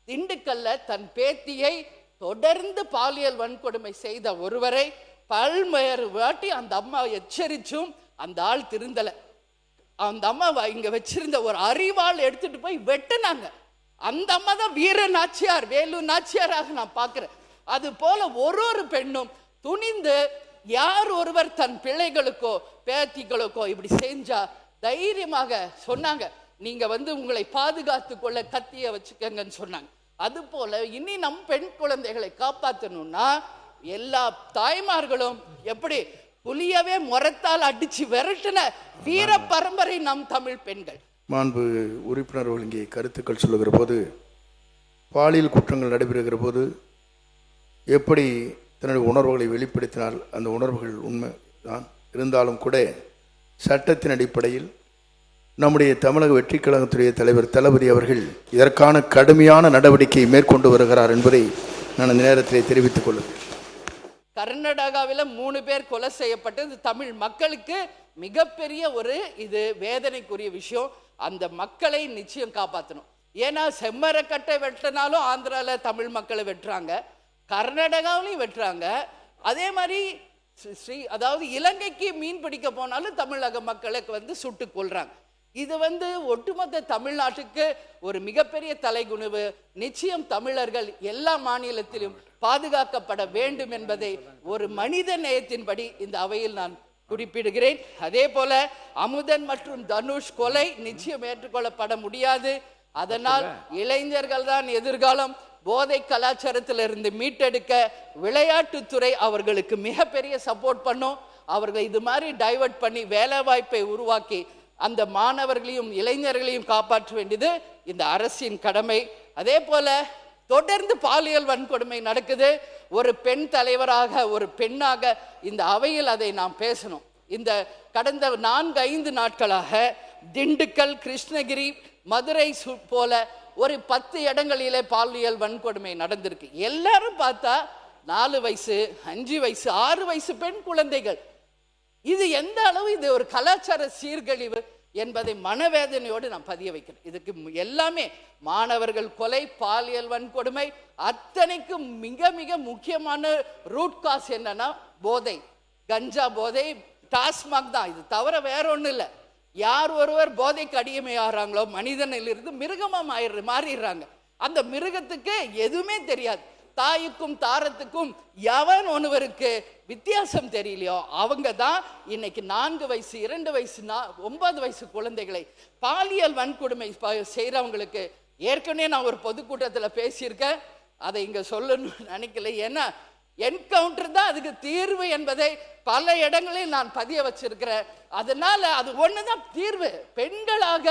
திண்டுக்கல்ல தன் பேத்தியை தொடர்ந்து பாலியல் வன்கொடுமை செய்த ஒருவரை பல்வேறு வாட்டி அந்த அம்மா எச்சரிச்சும் அந்த ஆள் திருந்தல. அந்த அம்மா இங்க வச்சிருந்த ஒரு அரிவாள் எடுத்துட்டு போய் வெட்டினாங்க. அந்த அம்மா தான் வீர நாச்சியார், வேலு நாச்சியாராக நான் பார்க்கிறேன். அது போல ஒரு பெண்ணும் துணிந்து யார் ஒருவர் தன் பிள்ளைகளுக்கோ பேத்திகளுக்கோ இப்படி செஞ்சா தைரியமாக சொன்னாங்க, நீங்க உங்களை பாதுகாத்து கொள்ள கத்திய வச்சுக்கங்கன்னு சொன்னாங்க. அது போல இனி நம் பெண் குழந்தைகளை காப்பாற்றணும்னா எல்லா தாய்மார்களும் எப்படி புலியவே முரத்தால் அடிச்சு விரட்டின வீர பரம்பரை நம் தமிழ் பெண்கள். மாண்பு உறுப்பினர்கள் இங்கே கருத்துக்கள் சொல்லுகிற போது, பாலியல் குற்றங்கள் நடைபெறுகிற போது எப்படி தன்னுடைய உணர்வுகளை வெளிப்படுத்தினால் அந்த உணர்வுகள் உண்மை தான் இருந்தாலும் கூட சட்டத்தின் அடிப்படையில் நம்முடைய தமிழக வெற்றி கழகத்துடைய தலைவர் தளபதி அவர்கள் இதற்கான கடுமையான நடவடிக்கை மேற்கொண்டு வருகிறார் என்பதை நான் இந்த நேரத்திலே தெரிவித்துக் கொள்ளுகிறேன். கர்நாடகாவில் 3 பேர் கொலை செய்யப்பட்டது தமிழ் மக்களுக்கு மிகப்பெரிய இது வேதனைக்குரிய விஷயம். அந்த மக்களை நிச்சயம் காப்பாற்றணும். ஏன்னா செம்மரக்கட்டை வெட்டினாலும் ஆந்திராவில் தமிழ் மக்களை வெட்டுறாங்க, கர்நாடகாவிலையும் வெட்டுறாங்க. அதே மாதிரி அதாவது இலங்கைக்கு மீன் பிடிக்க போனாலும் தமிழக மக்களுக்கு சுட்டு கொள்றாங்க. இது ஒட்டுமொத்த தமிழ்நாட்டுக்கு ஒரு மிகப்பெரிய தலைகுனிவு. நிச்சயம் தமிழர்கள் எல்லா மாநிலத்திலும் பாதுகாக்கப்பட வேண்டும் என்பதை ஒரு மனித நேயத்தின்படி இந்த அவையில் நான் குறிப்பிடுகிறேன். அதே போல அமுதன் மற்றும் தனுஷ் கொலை நிச்சயம் ஏற்றுக்கொள்ளப்பட முடியாது. அதனால் இளைஞர்கள் தான் எதிர்காலம். போதை கலாச்சாரத்திலிருந்து மீட்டெடுக்க விளையாட்டுத்துறை அவர்களுக்கு மிகப்பெரிய சப்போர்ட் பண்ணும். அவர்கள் இது மாதிரி டைவர்ட் பண்ணி வேலை வாய்ப்பை உருவாக்கி அந்த மாணவர்களையும் இளைஞர்களையும் காப்பாற்ற வேண்டியது இந்த அரசின் கடமை. அதே போல தொடர்ந்து பாலியல் வன்கொடுமை நடக்குது. ஒரு பெண் தலைவராக ஒரு பெண்ணாக இந்த அவையில் அதை நாம் பேசணும். இந்த கடந்த 4-5 நாட்களாக திண்டுக்கல், கிருஷ்ணகிரி, மதுரை போல ஒரு 10 இடங்களிலே பாலியல் வன்கொடுமை நடந்திருக்கு. எல்லாரும் பார்த்தா 4 வயசு, 5 வயசு, 6 வயசு பெண் குழந்தைகள். இது எந்த அளவு இது ஒரு கலாச்சார சீர்கழிவு என்பதை மனவேதனையோடு நான் பதிய வைக்கிறேன். இதுக்கு எல்லாமே மாணவர்கள் கொலை, பாலியல் வன்கொடுமை அத்தனைக்கும் மிக மிக முக்கியமான ரூட் காஸ் என்னன்னா போதை, கஞ்சா போதை, டாஸ்மாக் தான். இது தவிர வேற ஒன்றும் இல்லை. யார் ஒருவர் போதைக்கு அடிமையாகிறாங்களோ மனிதனிலிருந்து மிருகமா மாறிடுறாங்க. அந்த மிருகத்துக்கு எதுவுமே தெரியாது. தாய்க்கும் தாரத்துக்கும் எவன் ஒருவருக்கு வித்தியாசம் தெரியலையோ அவங்க தான் இன்னைக்கு 4 வயசு, 2 வயசு, 9 வயசு குழந்தைகளை பாலியல் வன்கொடுமை செய்கிறவங்களுக்கு ஏற்கனவே நான் ஒரு பொதுக்கூட்டத்தில் பேசியிருக்கேன். அதை இங்கே சொல்லணும்னு நினைக்கல. ஏன்னா என்கவுண்டர் தான் அதுக்கு தீர்வு என்பதை பல இடங்களில் நான் பதிய வச்சிருக்கிறேன். அதனால அது ஒண்ணுதான் தீர்வு. பெண்களாக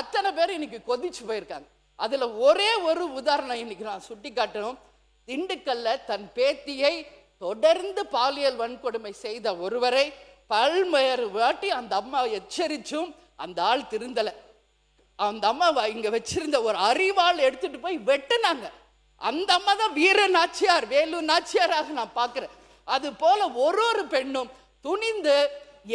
அத்தனை பேர் இன்னைக்கு கொதிச்சு போயிருக்காங்க. அதுல ஒரே ஒரு உதாரணம் இன்னைக்கு நான் சுட்டி காட்டணும். திண்டுக்கல்ல தன் பேத்தியை தொடர்ந்து பாலியல் வன்கொடுமை செய்த ஒருவரை பல்வேறு வாட்டி அந்த அம்மா எச்சரிச்சும் அந்த ஆள் திருந்தல. அந்த அம்மா இங்க வச்சிருந்த ஒரு அரிவாள் எடுத்துட்டு போய் வெட்டினாங்க. அந்த அம்மா தான் வீர நாச்சியார், வேலு நாச்சியாராக நான் பார்க்கிறேன். அது போல ஒரு பெண்ணும் துணிந்து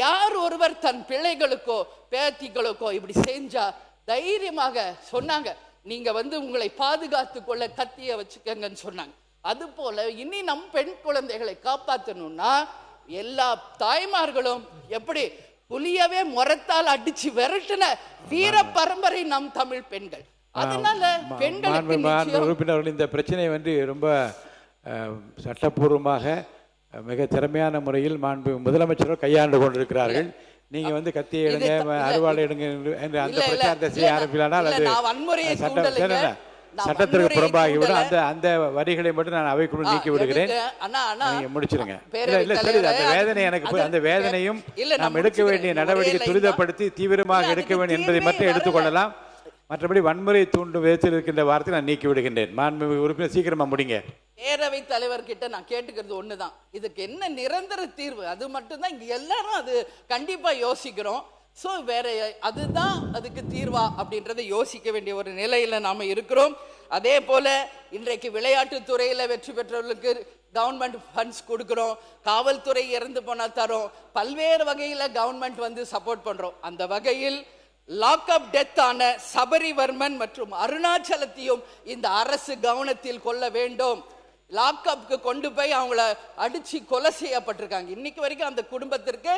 யார் ஒருவர் தன் பிள்ளைகளுக்கோ பேத்திகளுக்கோ இப்படி செஞ்சா தைரியமாக சொன்னாங்க, நீங்க உங்களை பாதுகாத்து கொள்ள கத்திய வச்சுக்கங்கன்னு சொன்னாங்க. அது போல இனி நம் பெண் குழந்தைகளை காப்பாற்றணும்னா எல்லா தாய்மார்களும் எப்படி புலியவே முரத்தால் அடிச்சு விரட்டின வீர பரம்பரை நம் தமிழ் பெண்கள். அதனால பெண்கள் இந்த பிரச்சனை ரொம்ப சட்டப்பூர்வமாக மிக திறமையான முறையில் மாண்பு முதலமைச்சரும் கையாண்டு கொண்டிருக்கிறார்கள். நீங்க கத்தியை எடுங்க, அறுவாள் எடுங்க என்று அந்த பிரச்சாரத்தை செய்ய ஆரம்பிக்கலானால் அது சட்டத்திற்கு புறம்பாகிவிடும். அந்த வரிகளை மட்டும் நான் அவைக்குள் நீக்கி விடுகிறேன். நீங்க முடிச்சிருங்க. இல்ல சரி, அந்த வேதனை எனக்கு அந்த வேதனையும் நாம் எடுக்க வேண்டிய நடவடிக்கை துரிதப்படுத்தி தீவிரமாக எடுக்க வேண்டும் என்பதை மட்டும் எடுத்துக்கொள்ளலாம். மற்றபடி வன்முறை தூண்டும் விதத்தில் இருக்கின்ற வார்த்தை நான் நீக்கி விடுகின்றேன். மாண்புமிகு உறுப்பினர் சீக்கிரமா முடிங்க. பேரவை தலைவர்கிட்ட நான் கேட்டுக்கிறது ஒண்ணுதான், இதுக்கு என்ன நிரந்தர தீர்வு? அது மட்டும்தான் இங்க எல்லாரும் அது கண்டிப்பா யோசிக்கிறோம். ஸோ வேற அதுதான் அதுக்கு தீர்வா அப்படின்றத யோசிக்க வேண்டிய ஒரு நிலையில நாம இருக்கிறோம். அதே போல இன்றைக்கு விளையாட்டுத்துறையில வெற்றி பெற்றவர்களுக்கு கவர்மெண்ட் ஃபண்ட்ஸ் கொடுக்குறோம், காவல்துறை இறந்து போனா தரோம், பல்வேறு வகையில கவர்மெண்ட் சப்போர்ட் பண்றோம். அந்த வகையில் லாக்அப் டெத் ஆன சபரிவர்மன் மற்றும் அருணாச்சலத்தையும் இந்த அரசு கவனத்தில் கொள்ள வேண்டும். லாக்அப்க்கு கொண்டு போய் அவங்கள அடிச்சு கொலை செய்யப்பட்டிருக்காங்க. இன்னைக்கு வரைக்கும் அந்த குடும்பத்திற்கு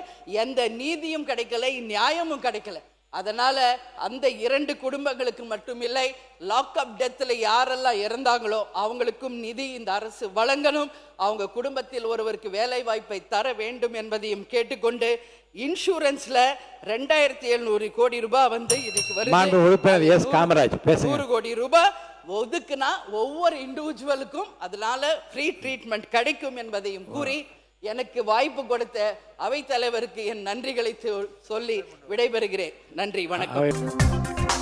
எந்த நீதியும் கிடைக்கல, நியாயமும் கிடைக்கல. அதனால அந்த 2 குடும்பங்களுக்கு மட்டுமில்லை, லாக்அப் டெத்தில் யாரெல்லாம் இறந்தாங்களோ அவங்களுக்கும் நிதி இந்த அரசு வழங்கணும். அவங்க குடும்பத்தில் ஒருவருக்கு வேலை வாய்ப்பை தர வேண்டும் என்பதையும் கேட்டுக்கொண்டு, இன்சூரன்ஸ்ல 2700 கோடி ரூபாய் இதுக்கு வருது. 100 கோடி ரூபாய் ஒதுக்குனா ஒவ்வொரு இண்டிவிஜுவலுக்கும் அதனால ஃப்ரீ ட்ரீட்மெண்ட் கிடைக்கும் என்பதையும் கூறி, எனக்கு வாய்ப்பு கொடுத்த அவைத்தலைவருக்கு என் நன்றிகளை சொல்லி விடைபெறுகிறேன். நன்றி, வணக்கம்.